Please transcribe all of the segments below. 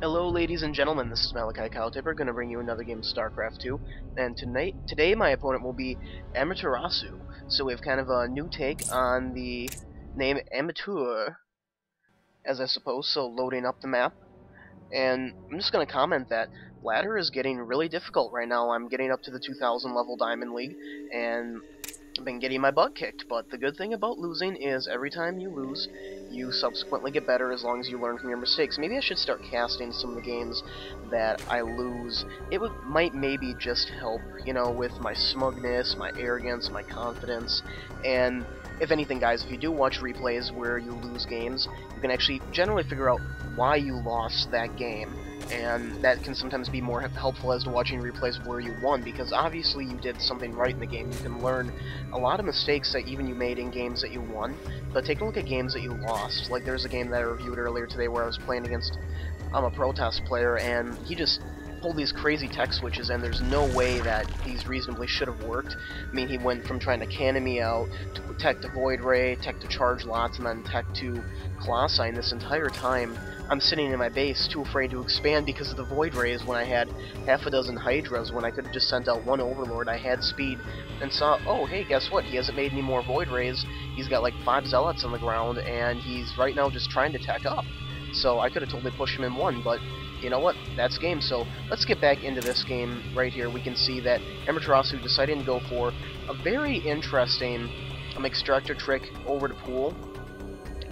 Hello ladies and gentlemen, this is Malikicowtipper, going to bring you another game of StarCraft 2, and today my opponent will be Amaterasu. So we have kind of a new take on the name Amateur, as I suppose, so loading up the map. And I'm just going to comment that ladder is getting really difficult right now. I'm getting up to the 2000 level Diamond League, and I've been getting my butt kicked, but the good thing about losing is every time you lose, you subsequently get better as long as you learn from your mistakes. Maybe I should start casting some of the games that I lose. It might maybe just help, you know, with my smugness, my arrogance, my confidence, and if anything, guys, if you do watch replays where you lose games, you can actually generally figure out why you lost that game. And that can sometimes be more helpful as to watching replays where you won, because obviously you did something right in the game. You can learn a lot of mistakes that even you made in games that you won, but take a look at games that you lost. Like there's a game that I reviewed earlier today where I was playing against a protest player, and he just pulled these crazy tech switches, and there's no way that these reasonably should have worked. I mean, he went from trying to cannon me out, to tech to Void Ray, tech to charge lots, and then tech to Colossi, and this entire time I'm sitting in my base too afraid to expand because of the Void Rays when I had half a dozen Hydras, when I could have just sent out one Overlord. I had speed, and saw, oh hey, guess what, he hasn't made any more Void Rays, he's got like 5 Zealots on the ground, and he's right now just trying to tech up. So I could have totally pushed him in one, but you know what, that's game. So let's get back into this game right here. We can see that Amaterasu decided to go for a very interesting extractor trick over to pool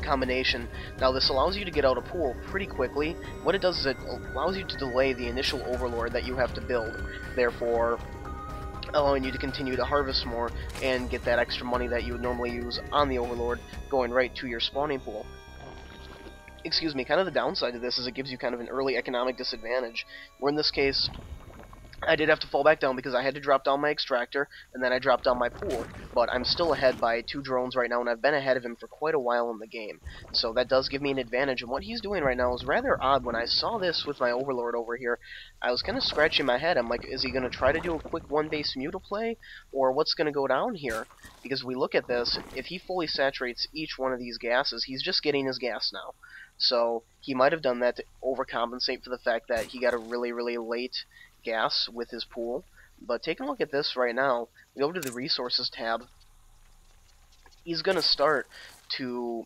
combination. Now this allows you to get out of pool pretty quickly. What it does is it allows you to delay the initial Overlord that you have to build, therefore allowing you to continue to harvest more and get that extra money that you would normally use on the Overlord going right to your spawning pool. Excuse me, kind of the downside to this is it gives you kind of an early economic disadvantage, where in this case I did have to fall back down because I had to drop down my extractor, and then I dropped down my pool, but I'm still ahead by 2 drones right now, and I've been ahead of him for quite a while in the game, so that does give me an advantage, and what he's doing right now is rather odd. When I saw this with my Overlord over here, I was kind of scratching my head. I'm like, is he going to try to do a quick 1-base Muta play, or what's going to go down here? Because we look at this, if he fully saturates each one of these gases, he's just getting his gas now. So he might have done that to overcompensate for the fact that he got a really, really late gas with his pool. But taking a look at this right now, we go to the resources tab. He's going to start to,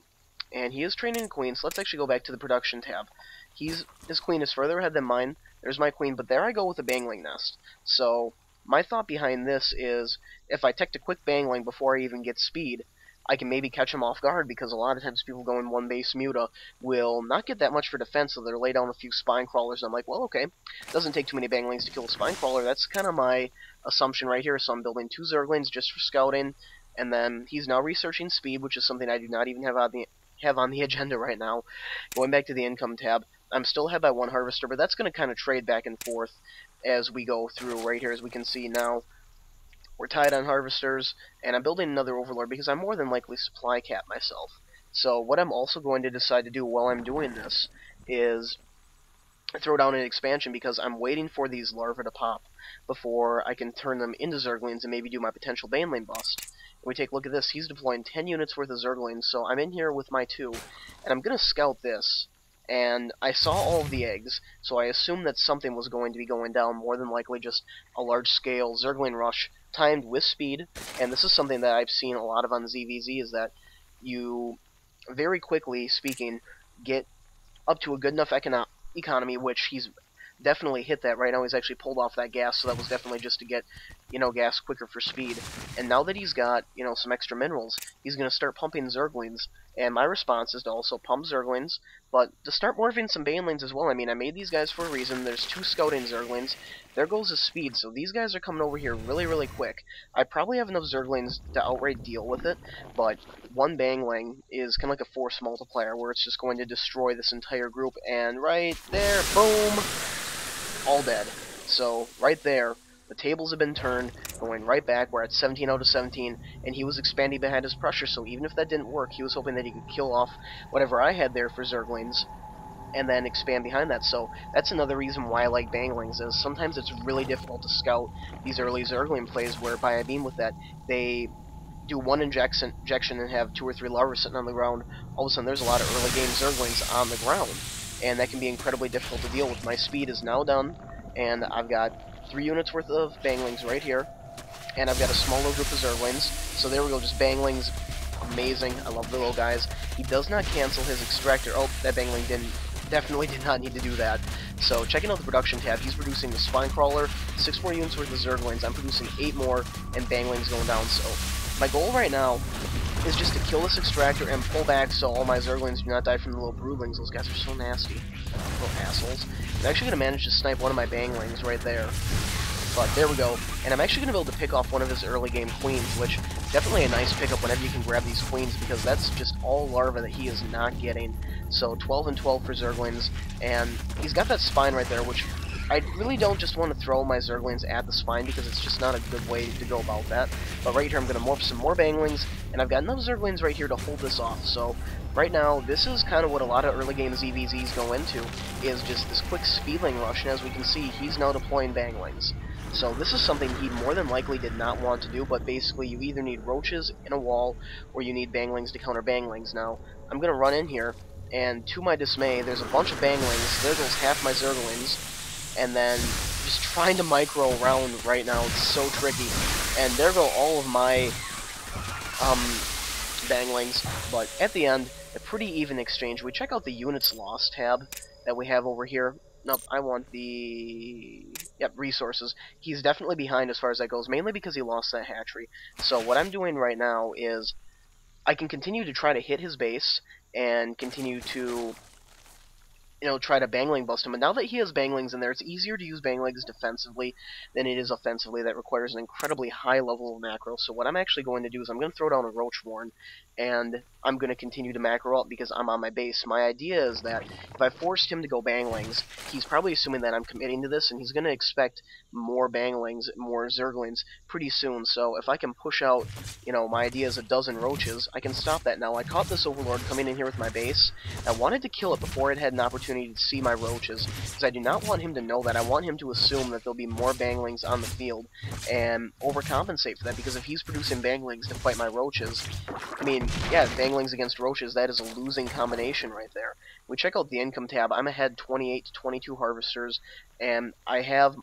and he is training a queen, so let's actually go back to the production tab. His queen is further ahead than mine. There's my queen, but there I go with a Bangling Nest. So my thought behind this is, if I tech a quick Bangling before I even get speed, I can maybe catch him off guard, because a lot of times people going 1-base Muta will not get that much for defense, so they'll lay down a few Spine Crawlers, and I'm like, well, okay, doesn't take too many Banglings to kill a Spine Crawler. That's kind of my assumption right here, so I'm building 2 Zerglings just for scouting, and then he's now researching speed, which is something I do not even have on the agenda right now. Going back to the income tab, I'm still ahead by 1 Harvester, but that's going to kind of trade back and forth as we go through right here. As we can see now, we're tied on Harvesters, and I'm building another Overlord because I'm more than likely supply cap myself. So what I'm also going to decide to do while I'm doing this is throw down an expansion, because I'm waiting for these larvae to pop before I can turn them into Zerglings and maybe do my potential Banelane bust. And we take a look at this, he's deploying 10 units worth of Zerglings, so I'm in here with my 2, and I'm going to scout this. And I saw all of the eggs, so I assumed that something was going to be going down, more than likely just a large-scale Zergling rush timed with speed. And this is something that I've seen a lot of on ZvZ, is that you, very quickly speaking, get up to a good enough economy, which he's definitely hit that right now. He's actually pulled off that gas, so that was definitely just to get, you know, gas quicker for speed. And now that he's got, you know, some extra minerals, he's going to start pumping Zerglings. And my response is to also pump Zerglings, but to start morphing some Banelings as well. I mean, I made these guys for a reason. There's 2 scouting Zerglings. There goes his speed, so these guys are coming over here really, really quick. I probably have enough Zerglings to outright deal with it, but 1 Bangling is kind of like a force multiplier, where it's just going to destroy this entire group, and right there, boom, all dead. So, right there, the tables have been turned, going right back. We're at 17 out of 17, and he was expanding behind his pressure, so even if that didn't work, he was hoping that he could kill off whatever I had there for Zerglings, and then expand behind that. So that's another reason why I like Banglings, is sometimes it's really difficult to scout these early Zergling plays, whereby I mean with that, they do 1 injection and have 2 or 3 larvae sitting on the ground. All of a sudden there's a lot of early game Zerglings on the ground. and that can be incredibly difficult to deal with. My speed is now done, and I've got 3 units worth of banglings right here, and I've got a small little group of zerglings. So there we go, just banglings. Amazing. I love the little guys. He does not cancel his extractor. Oh, that bangling definitely did not need to do that. So checking out the production tab, he's producing the spine crawler, 6 more units worth of zerglings. I'm producing 8 more, and banglings going down. So my goal right now is just to kill this extractor and pull back so all my zerglings do not die from the little broodlings. Those guys are so nasty. Little assholes. I'm actually going to manage to snipe one of my banglings right there. But there we go. And I'm actually going to be able to pick off one of his early game queens, which definitely a nice pickup whenever you can grab these queens, because that's just all larva that he is not getting. So 12 and 12 for zerglings, and he's got that spine right there, which I really don't just want to throw my zerglings at the spine because it's just not a good way to go about that. But right here I'm going to morph some more banglings, and I've got enough zerglings right here to hold this off. So right now, this is kind of what a lot of early game ZvZs go into, is just this quick speedling rush, and as we can see, he's now deploying banglings. So this is something he more than likely did not want to do, but basically you either need roaches in a wall, or you need banglings to counter banglings. Now, I'm going to run in here, and to my dismay, there's a bunch of banglings, there goes half my zerglings, and then just trying to micro around right now, it's so tricky. And there go all of my banglings, but at the end, a pretty even exchange. We check out the units lost tab that we have over here. Nope, I want the... Yep, resources. He's definitely behind as far as that goes, mainly because he lost that hatchery. So what I'm doing right now is I can continue to try to hit his base and continue to, try to bangling bust him. And now that he has banglings in there, it's easier to use banglings defensively than it is offensively. That requires an incredibly high level of macro. So what I'm actually going to do is I'm going to throw down a roach warren, and I'm going to continue to macro up because I'm on my base. My idea is that if I forced him to go banglings, he's probably assuming that I'm committing to this, and he's going to expect more banglings, more zerglings pretty soon. So if I can push out, my idea is a dozen roaches, I can stop that. Now, I caught this overlord coming in here with my base. I wanted to kill it before it had an opportunity to see my roaches, because I do not want him to know that. I want him to assume that there'll be more banglings on the field and overcompensate for that, because if he's producing banglings to fight my roaches, I mean, yeah, banglings against roaches, that is a losing combination right there. We check out the income tab. I'm ahead 28 to 22 harvesters, and I have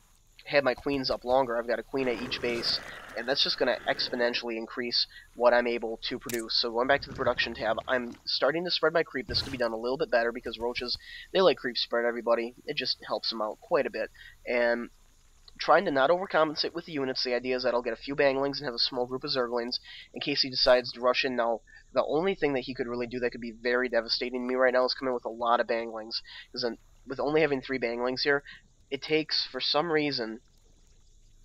had my queens up longer. I've got a queen at each base, and that's just going to exponentially increase what I'm able to produce. So going back to the production tab, I'm starting to spread my creep. This could be done a little bit better because roaches, they like creep spread, everybody. It just helps them out quite a bit. And trying to not overcompensate with the units. The idea is that I'll get a few banglings and have a small group of zerglings in case he decides to rush in. Now, the only thing that he could really do that could be very devastating to me right now is come in with a lot of banglings. Because with only having 3 banglings here, it takes, for some reason,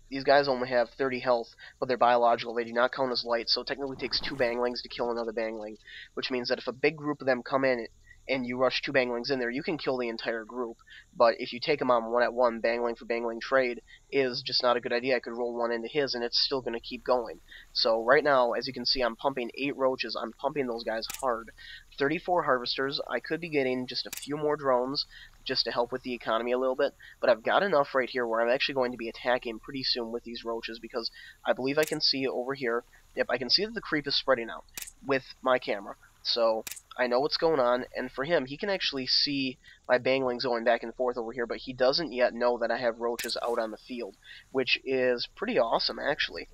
these guys only have 30 health, but they're biological. They do not count as light, so it technically takes 2 banglings to kill another bangling, which means that if a big group of them come in and you rush 2 banglings in there, you can kill the entire group. But if you take them on 1-at-1, bangling for bangling trade is just not a good idea. I could roll 1 into his, and it's still going to keep going. So right now, as you can see, I'm pumping 8 roaches. I'm pumping those guys hard. 34 harvesters. I could be getting just a few more drones just to help with the economy a little bit, but I've got enough right here where I'm actually going to be attacking pretty soon with these roaches, because I believe I can see over here, yep, I can see that the creep is spreading out with my camera. So I know what's going on, and for him, he can actually see my banglings going back and forth over here, but he doesn't yet know that I have roaches out on the field, which is pretty awesome, actually.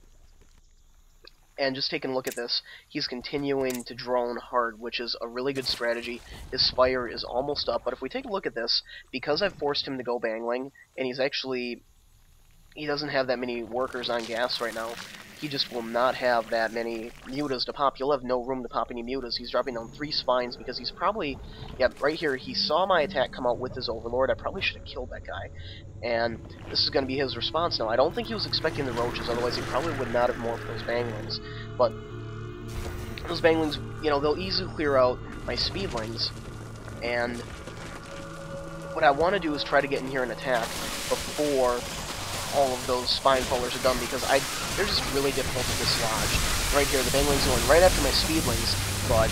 And just taking a look at this, he's continuing to drone hard, which is a really good strategy. His spire is almost up, but if we take a look at this, because I've forced him to go bangling, and he doesn't have that many workers on gas right now, he just will not have that many mutas to pop. He'll have no room to pop any mutas. He's dropping down 3 spines because he's probably, yeah, right here, he saw my attack come out with his overlord. I probably should have killed that guy. And this is going to be his response now. I don't think he was expecting the roaches, otherwise he probably would not have morphed those banglings. But those banglings, they'll easily clear out my speedlings. And what I want to do is try to get in here and attack before all of those spine crawlers are done, because they're just really difficult to dislodge. Right here, the banglings going right after my speedlings, but,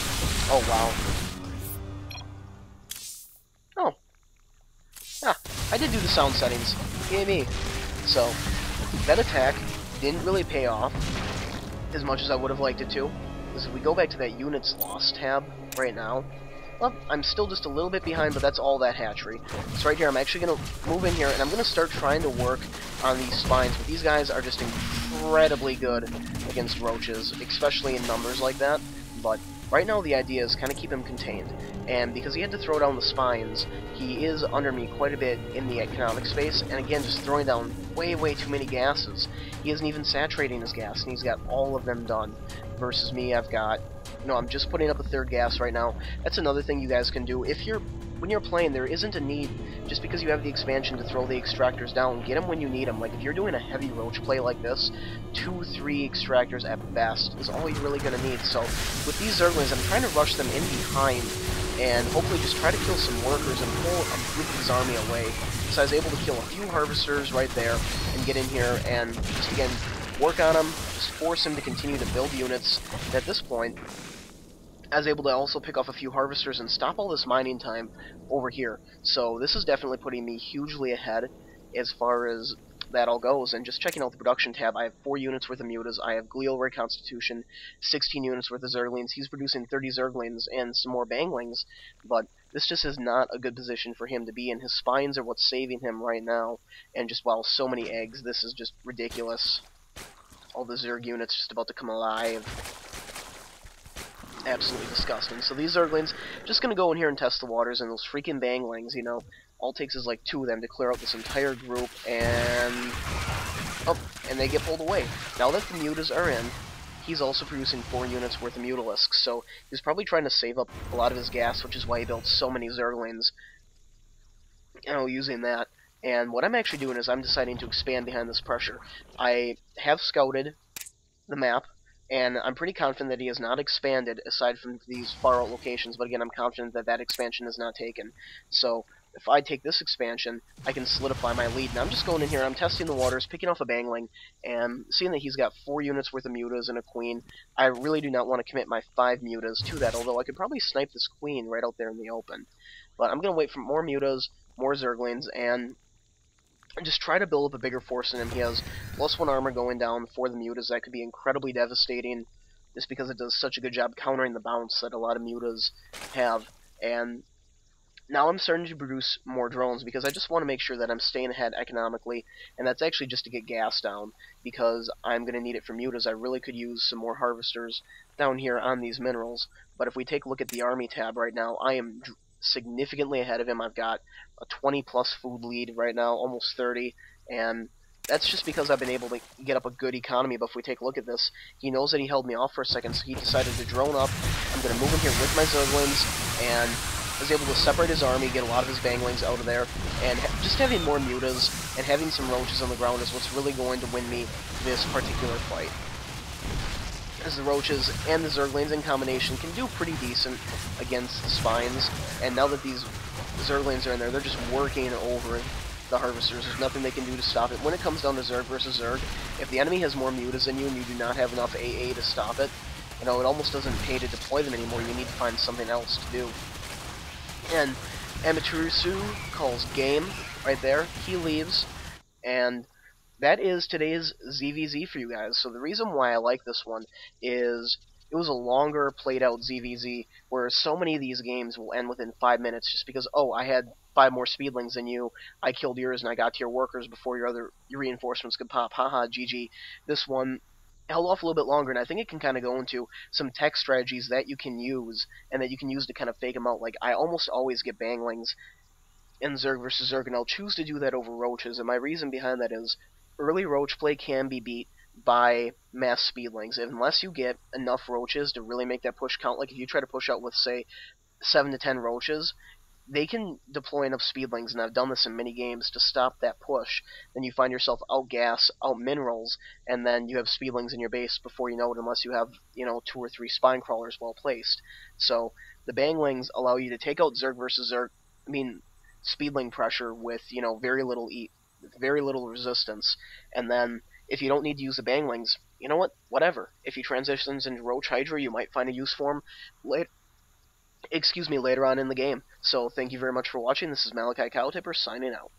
oh wow. Oh. Yeah, I did do the sound settings. Yay me. So, that attack didn't really pay off as much as I would have liked it to. Because if we go back to that units lost tab right now, Well, I'm still just a little bit behind, but that's all that hatchery. So right here, I'm actually going to move in here, and I'm going to start trying to work on these spines, but these guys are just incredibly good against roaches, especially in numbers like that. But right now, the idea is kind of keep him contained. And because he had to throw down the spines, he is under me quite a bit in the economic space, and again, just throwing down way, way too many gases. He isn't even saturating his gas, and he's got all of them done. Versus me, I've got... No, I'm just putting up a third gas right now. That's another thing you guys can do. When you're playing, there isn't a need, just because you have the expansion, to throw the extractors down. Get them when you need them. Like, if you're doing a heavy roach play like this, 2-3 extractors at best is all you're really going to need. So, with these Zerglings, I'm trying to rush them in behind, and hopefully just try to kill some workers and pull Ricky's army away. So I was able to kill a few harvesters right there, and get in here, and just, again, work on him, just force him to continue to build units. And at this point, I was able to also pick off a few harvesters and stop all this mining time over here. So this is definitely putting me hugely ahead as far as that all goes. And just checking out the production tab, I have 4 units worth of mutas, I have glial reconstitution, 16 units worth of zerglings. He's producing 30 zerglings and some more banglings, but this just is not a good position for him to be in. His spines are what's saving him right now, and just, wow, so many eggs. This is just ridiculous. All the Zerg units just about to come alive. Absolutely disgusting. So these Zerglings, just gonna go in here and test the waters, and those freaking banglings, you know, all it takes is like 2 of them to clear out this entire group, and... oh, and they get pulled away. Now that the mutas are in, he's also producing 4 units worth of mutalisks, so he's probably trying to save up a lot of his gas, which is why he built so many Zerglings, you know, using that. And what I'm actually doing is I'm deciding to expand behind this pressure. I have scouted the map, and I'm pretty confident that he has not expanded aside from these far out locations, but again, I'm confident that that expansion is not taken. So if I take this expansion, I can solidify my lead. And I'm just going in here, I'm testing the waters, picking off a bangling, and seeing that he's got 4 units worth of mutas and a queen. I really do not want to commit my 5 mutas to that, although I could probably snipe this queen right out there in the open. But I'm going to wait for more mutas, more zerglings, and just try to build up a bigger force in him. He has +1 armor going down for the mutas. That could be incredibly devastating, just because it does such a good job countering the bounce that a lot of mutas have. And now I'm starting to produce more drones, because I just want to make sure that I'm staying ahead economically, and that's actually just to get gas down, because I'm going to need it for mutas. I really could use some more harvesters down here on these minerals. But if we take a look at the army tab right now, I am significantly ahead of him. I've got a 20+ food lead right now, almost 30, and that's just because I've been able to get up a good economy. But if we take a look at this, he knows that he held me off for a second, so he decided to drone up. I'm going to move in here with my Zerglings, and was able to separate his army, get a lot of his banglings out of there, and just having more mutas and having some roaches on the ground is what's really going to win me this particular fight. As the roaches and the Zerglings in combination can do pretty decent against the spines, and now that these Zerglings are in there, they're just working over the harvesters. There's nothing they can do to stop it. When it comes down to Zerg versus Zerg, if the enemy has more mutas than you and you do not have enough AA to stop it, you know, it almost doesn't pay to deploy them anymore. You need to find something else to do. And Amaterasu calls game right there. He leaves, and that is today's ZvZ for you guys. So the reason why I like this one is it was a longer, played-out ZvZ, where so many of these games will end within 5 minutes just because, oh, I had 5 more speedlings than you, I killed yours, and I got to your workers before your reinforcements could pop. Haha, GG. This one held off a little bit longer, and I think it can kind of go into some tech strategies that you can use, and that you can use to kind of fake them out. Like, I almost always get banglings in Zerg versus Zerg, and I'll choose to do that over roaches, and my reason behind that is early roach play can be beat by mass speedlings. Unless you get enough roaches to really make that push count, like if you try to push out with, say, 7 to 10 roaches, they can deploy enough speedlings, and I've done this in many games, to stop that push. Then you find yourself out gas, out minerals, and then you have speedlings in your base before you know it, unless you have, you know, 2 or 3 spine crawlers well placed. So the banglings allow you to take out Zerg versus Zerg, speedling pressure with, you know, very little resistance. And then if you don't need to use the banglings, you know what? Whatever. If he transitions into Roach Hydra, you might find a use for him later on in the game. So thank you very much for watching. This is Malikicowtipper signing out.